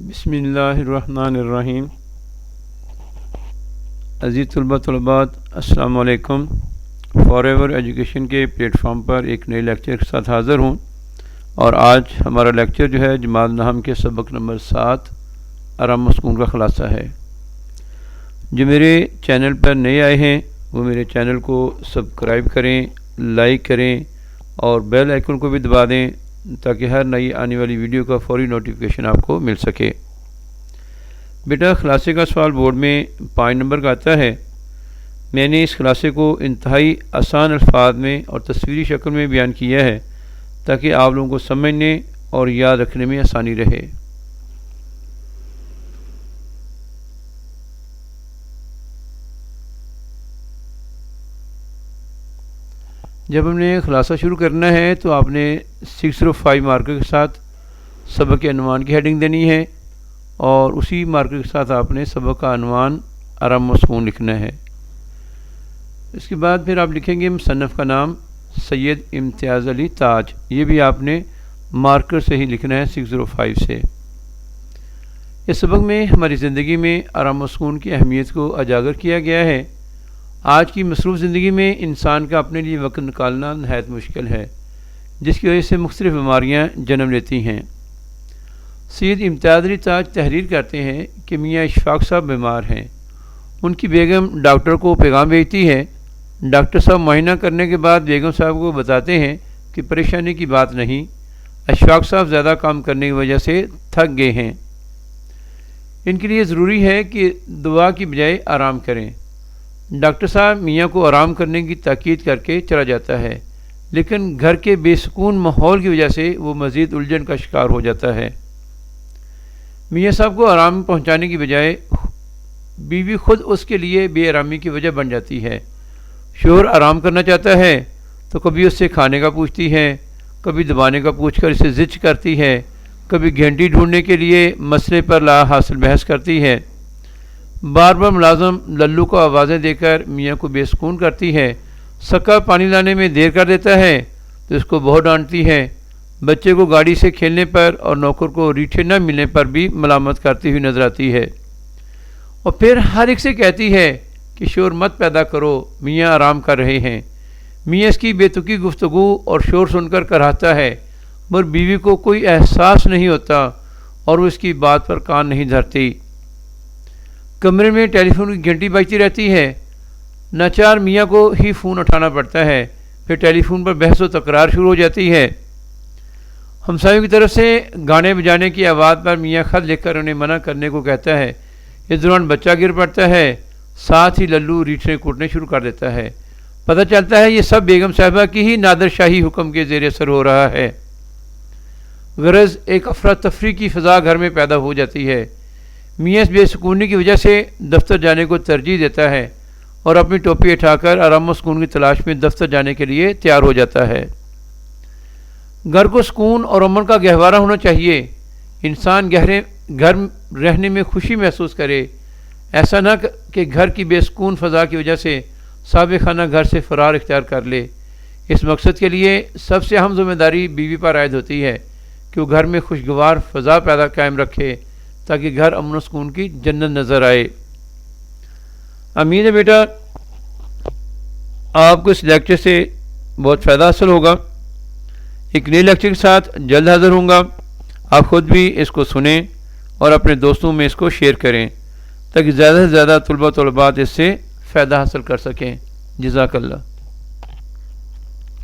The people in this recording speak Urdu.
بسم اللہ الرحمن الرحیم۔ عزیز طلباء طلبات السلام علیکم۔ فار ایور ایجوکیشن کے پلیٹ فارم پر ایک نئے لیکچر کے ساتھ حاضر ہوں، اور آج ہمارا لیکچر جو ہے جماعت نحو کے سبق نمبر 7 آرام و سکون کا خلاصہ ہے۔ جو میرے چینل پر نئے آئے ہیں وہ میرے چینل کو سبسکرائب کریں، لائک کریں اور بیل آئیکن کو بھی دبا دیں تاکہ ہر نئی آنے والی ویڈیو کا فوری نوٹیفیکیشن آپ کو مل سکے۔ بیٹا خلاصے کا سوال بورڈ میں 5 نمبر کا آتا ہے۔ میں نے اس خلاصے کو انتہائی آسان الفاظ میں اور تصویری شکل میں بیان کیا ہے تاکہ آپ لوگوں کو سمجھنے اور یاد رکھنے میں آسانی رہے۔ جب ہم نے خلاصہ شروع کرنا ہے تو آپ نے 605 مارکر کے ساتھ سبق کے عنوان کی ہیڈنگ دینی ہے، اور اسی مارکر کے ساتھ آپ نے سبق کا عنوان آرام و سکون لکھنا ہے۔ اس کے بعد پھر آپ لکھیں گے مصنف کا نام سید امتیاز علی تاج، یہ بھی آپ نے مارکر سے ہی لکھنا ہے 605 سے۔ اس سبق میں ہماری زندگی میں آرام و سکون کی اہمیت کو اجاگر کیا گیا ہے۔ آج کی مصروف زندگی میں انسان کا اپنے لیے وقت نکالنا نہایت مشکل ہے، جس کی وجہ سے مختلف بیماریاں جنم لیتی ہیں۔ سید امتیاز علی تاج تحریر کرتے ہیں کہ میاں اشفاق صاحب بیمار ہیں۔ ان کی بیگم ڈاکٹر کو پیغام بھیجتی ہے۔ ڈاکٹر صاحب معائنہ کرنے کے بعد بیگم صاحب کو بتاتے ہیں کہ پریشانی کی بات نہیں، اشفاق صاحب زیادہ کام کرنے کی وجہ سے تھک گئے ہیں، ان کے لیے ضروری ہے کہ دعا کی بجائے آرام کریں۔ ڈاکٹر صاحب میاں کو آرام کرنے کی تاکید کر کے چلا جاتا ہے، لیکن گھر کے بے سکون ماحول کی وجہ سے وہ مزید الجھن کا شکار ہو جاتا ہے۔ میاں صاحب کو آرام پہنچانے کی بجائے بیوی خود اس کے لیے بے آرامی کی وجہ بن جاتی ہے۔ شوہر آرام کرنا چاہتا ہے تو کبھی اس سے کھانے کا پوچھتی ہے، کبھی دبانے کا پوچھ کر اسے زج کرتی ہے، کبھی گھنٹی ڈھونڈنے کے لیے مسئلے پر لا حاصل بحث کرتی ہے۔ بار بار ملازم للو کو آوازیں دے کر میاں کو بے سکون کرتی ہے۔ سکا پانی لانے میں دیر کر دیتا ہے تو اس کو بہت ڈانٹتی ہے۔ بچے کو گاڑی سے کھیلنے پر اور نوکر کو ریٹھے نہ ملنے پر بھی ملامت کرتی ہوئی نظر آتی ہے، اور پھر ہر ایک سے کہتی ہے کہ شور مت پیدا کرو، میاں آرام کر رہے ہیں۔ میاں اس کی بے تکی گفتگو اور شور سن کر کراہتا ہے، مگر بیوی کو کوئی احساس نہیں ہوتا اور وہ اس کی بات پر کان نہیں دھرتی۔ کمرے میں ٹیلی فون کی گھنٹی بجتی رہتی ہے۔ ناچار میاں کو ہی فون اٹھانا پڑتا ہے، پھر ٹیلی فون پر بحث و تکرار شروع ہو جاتی ہے۔ ہمسایوں کی طرف سے گانے بجانے کی آواز پر میاں خط لکھ کر انہیں منع کرنے کو کہتا ہے۔ اس دوران بچہ گر پڑتا ہے، ساتھ ہی للو ریٹھے کوٹنے شروع کر دیتا ہے۔ پتہ چلتا ہے یہ سب بیگم صاحبہ کی ہی نادر شاہی حکم کے زیر اثر ہو رہا ہے۔ غرض ایک افراتفری کی فضا گھر میں پیدا ہو جاتی ہے۔ میاں اس بے سکونی کی وجہ سے دفتر جانے کو ترجیح دیتا ہے اور اپنی ٹوپی اٹھا کر آرام و سکون کی تلاش میں دفتر جانے کے لیے تیار ہو جاتا ہے۔ گھر کو سکون اور امن کا گہوارہ ہونا چاہیے۔ انسان گھر رہنے میں خوشی محسوس کرے، ایسا نہ کہ گھر کی بے سکون فضا کی وجہ سے صاحب خانہ گھر سے فرار اختیار کر لے۔ اس مقصد کے لیے سب سے اہم ذمہ داری بیوی پر عائد ہوتی ہے کہ وہ گھر میں خوشگوار فضا قائم رکھے تاکہ گھر امن و سکون کی جنت نظر آئے۔ امید ہے بیٹا آپ کو اس لیکچر سے بہت فائدہ حاصل ہوگا۔ ایک نئے لیکچر کے ساتھ جلد حاضر ہوں گا۔ آپ خود بھی اس کو سنیں اور اپنے دوستوں میں اس کو شیئر کریں تاکہ زیادہ سے زیادہ طلباء طالبات اس سے فائدہ حاصل کر سکیں۔ جزاک اللہ۔